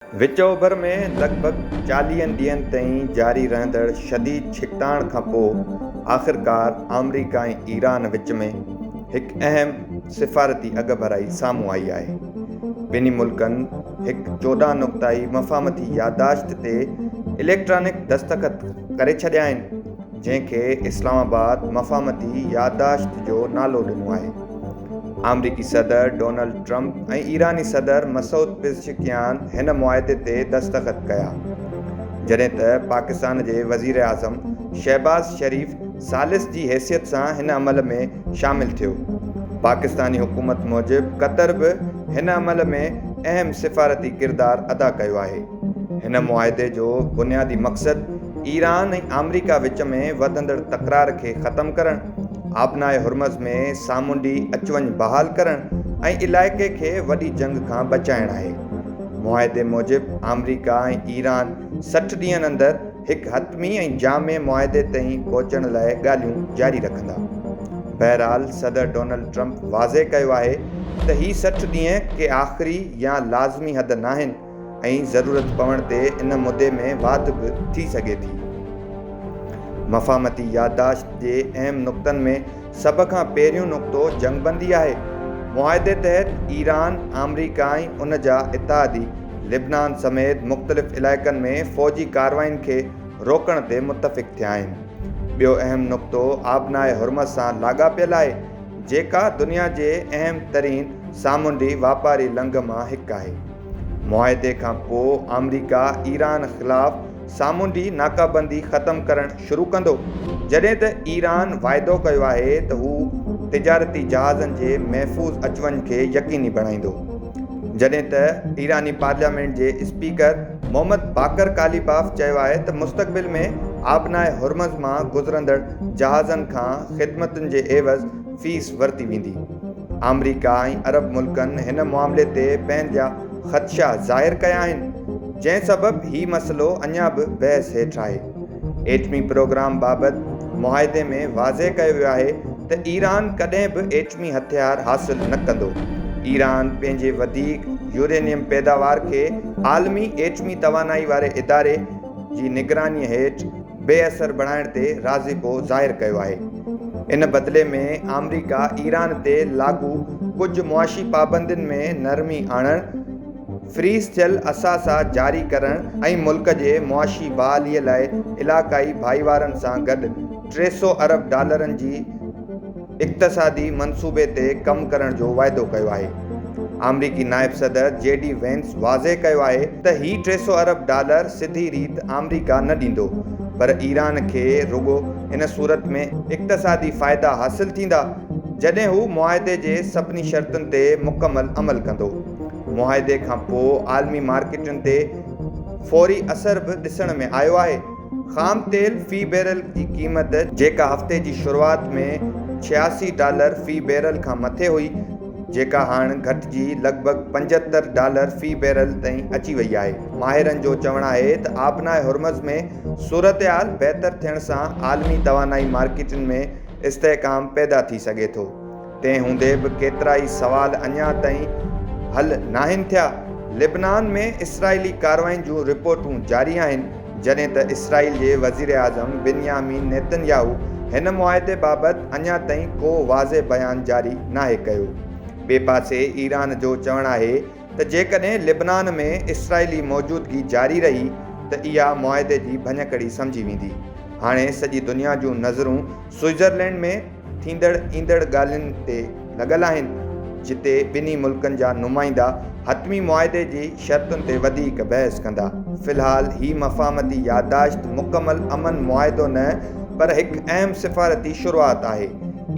विच ओभर में लॻभॻि 40 ॾींहंनि ताईं जारी रहंदड़ शदीद छिकताण खां पोइ आख़िरकार अमरीका ऐं ईरान विच में हिकु अहम सिफ़ारती अॻभराई साम्हूं आई आहे। ॿिन्ही मुल्कनि हिकु 14 नुक़्ताई मफ़ाहमती याददाश्त ते इलेक्ट्रॉनिक दस्तख़त करे छॾिया आहिनि, जंहिंखे इस्लामाबाद मफ़ाहमती याददाश्त जो नालो ॾिनो आहे। अमरीकी सदर डोनाल्ड ट्रंप ऐं ईरानी सदर मसूद पेज़ेशकियान हिन मुआहिदे ते दस्तख़त कया, जॾहिं त पाकिस्तान जे वज़ीर आज़म शहबाज़ शरीफ़ सालिस जी हैसियत सां हिन अमल में शामिल थियो। पाकिस्तानी हुकूमत मूजिबि क़तर बि हिन अमल में अहम सिफ़ारती किरदारु अदा कयो आहे। हिन मुआहिदे जो बुनियादी मक़सदु ईरान ऐं अमरीका विच में वधंदड़ तकरार खे ख़तमु करणु, आबनाए हुर्मज़ में सामूंडी अचवञु बहाल करणु ऐं इलाइक़े खे वॾी जंग खां बचाइणु आहे। मुआहिदे मूजिबि अमरीका ऐं ईरान 60 ॾींहंनि अंदरि हिकु हतमी ऐं जामे मुआहिदे ताईं पहुचण लाइ ॻाल्हियूं जारी रखंदा। बहरहाल, सदर डोनाल्ड ट्रंप वाज़े कयो आहे त ही 60 ॾींहं के आख़िरी या लाज़मी हद नाहिनि ऐं ज़रूरत पवण ते इन मुदे में वाधि बि थी सघे थी। मफ़ाहमती याददाश्त जे अहम नुक़्तनि में सभ खां पहिरियों नुक़्तो जंगबंदी आहे। मुआहिदे तहत ईरान, अमरीका ऐं उन जा इत्तेहादी लिबनान समेत मुख़्तलिफ़ इलाइक़नि में फ़ौजी कारवायुनि खे रोकण ते मुतफ़िक़ थिया आहिनि। ॿियो अहम नुक़्तो आबनाए हुर्मज़ सां लाॻापियलु आहे, जेका दुनिया जे अहम तरीन सामूंडी वापारी लंघ मां हिकु आहे। मुआहिदे खां पोइ अमरीका ईरान ख़िलाफ़ सामूंडी नाकाबंदी ख़तमु करणु शुरू कंदो, जॾहिं त ईरान वाइदो कयो आहे त हू तिजारती जहाज़नि जे महफ़ूज़ अचवञ खे यक़ीनी बणाईंदो। जॾहिं त ईरानी पार्लियामेंट जे स्पीकर मोहम्मद बाकर कालिबाफ चयो आहे त मुस्तक़बिल में आबनाए हुर्मज़ मां गुज़रंदड़ जहाज़नि खां ख़िदमतुनि जे एवज़ फ़ीस वरिती वेंदी। अमरीका ऐं अरब मुल्कनि हिन मामले ते पंहिंजा ख़दशा ज़ाहिर कया आहिनि, जंहिं सबबि हीउ मसइलो अञा बि बहस हेठि आहे। एटमी प्रोग्राम बाबति मुआहिदे में वाज़े कयो वियो आहे त ईरान कॾहिं बि एटमी हथियार हासिल न कंदो। ईरान पंहिंजे वधीक यूरेनियम पैदावार खे आलमी एटमी तवानाई वारे इदारे जी निगरानीअ हेठि बेअसर बणाइण ते राज़िबो ज़ाहिर कयो आहे। इन बदिले में अमरीका ईरान ते लाॻू कुझु मुआशी पाबंदियुनि में नरमी आणणु, फ्रीज़ थियल असासा जारी करणु ऐं मुल्क जे मुआशी बहालीअ लाइ इलाक़ाई भाईवारनि सां गॾु $300 अरब जी इक़्तिसादी मंसूबे ते कमु करण जो वाइदो कयो आहे। अमरीकी नायब सदर JD वेंस वाज़े कयो आहे त ही $300 अरब सिधी रीति अमरीका न ॾींदो, पर ईरान खे रुॻो इन सूरत में इक़्तिसादी फ़ाइदा हासिल थींदा जॾहिं हू मुआहिदे जे सभिनी शर्तुनि ते मुकमल अमल कंदो। मुआहिदे खां पोइ आलमी मार्केटुनि ते फ़ौरी असर बि ॾिसण में आयो आहे। ख़ाम तेल फ़ी बैरल जी क़ीमत, जेका हफ़्ते जी शुरूआति में $86 फ़ी बैरल खां मथे हुई, जेका हाणे घटिजी लॻभॻि $75 फ़ी बैरल ताईं अची वई आहे। माहिरनि जो चवणु आहे त आबनाए हुर्मज़ में सूरतहाल बहितर थियण सां आलमी तवानाई मार्केटुनि में इस्तेहकाम पैदा थी सघे थो। तंहिं हूंदे बि केतिरा ई सवाल अञा ताईं हल नाहिनि थिया। लिबनान में इसराइली कारवायुनि जूं रिपोर्टूं जारी आहिनि, जॾहिं त इसराइल जे वज़ीर आज़म बिन्यामीन नेतन्याहू हिन मुआहिदे बाबति अञा ताईं को वाज़े बयानु जारी नाहे कयो। ॿिए पासे ईरान जो चवणु आहे त जेकॾहिं लिबनान में इसराइली मौजूदगी जारी रही त इहा मुआहिदे जी भञकड़ी सम्झी वेंदी। हाणे सॼी दुनिया जूं नज़रूं स्विट्ज़रलैंड में थींदड़ ईंदड़ ॻाल्हियुनि ते लॻल आहिनि, जिते ॿिन्ही मुल्कनि जा नुमाइंदा हतमी मुआहिदे जी शर्तुनि ते वधीक बहस कंदा। फ़िलहाल ही मफ़ाहमती याददाश्त मुकमल अमन मुआहिदो न, पर हिकु अहम सिफ़ारती शुरूआति आहे।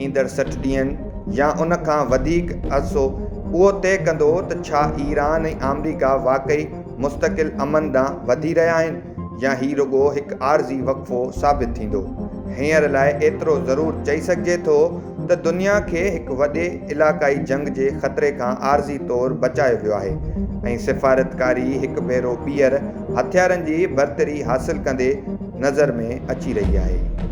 ईंदड़ 60 ॾींहंनि या उन खां वधीक अरसो उहो तइ कंदो त छा ईरान ऐं अमरीका वाक़ई मुस्तक़िल अमन ॾांहुं वधी रहिया आहिनि या ही रुॻो हिकु आर्ज़ी वक़फ़ो साबित थींदो। हींअर लाइ एतिरो ज़रूरु चई सघिजे थो त दुनिया खे हिकु वॾे इलाक़ाई जंग जे ख़तरे खां आर्ज़ी तौरु बचायो वियो आहे ऐं सिफ़ारतकारी हिकु भेरो ॿीहर हथियारनि जी बरतरी हासिल कंदे नज़र में अची रही आहे।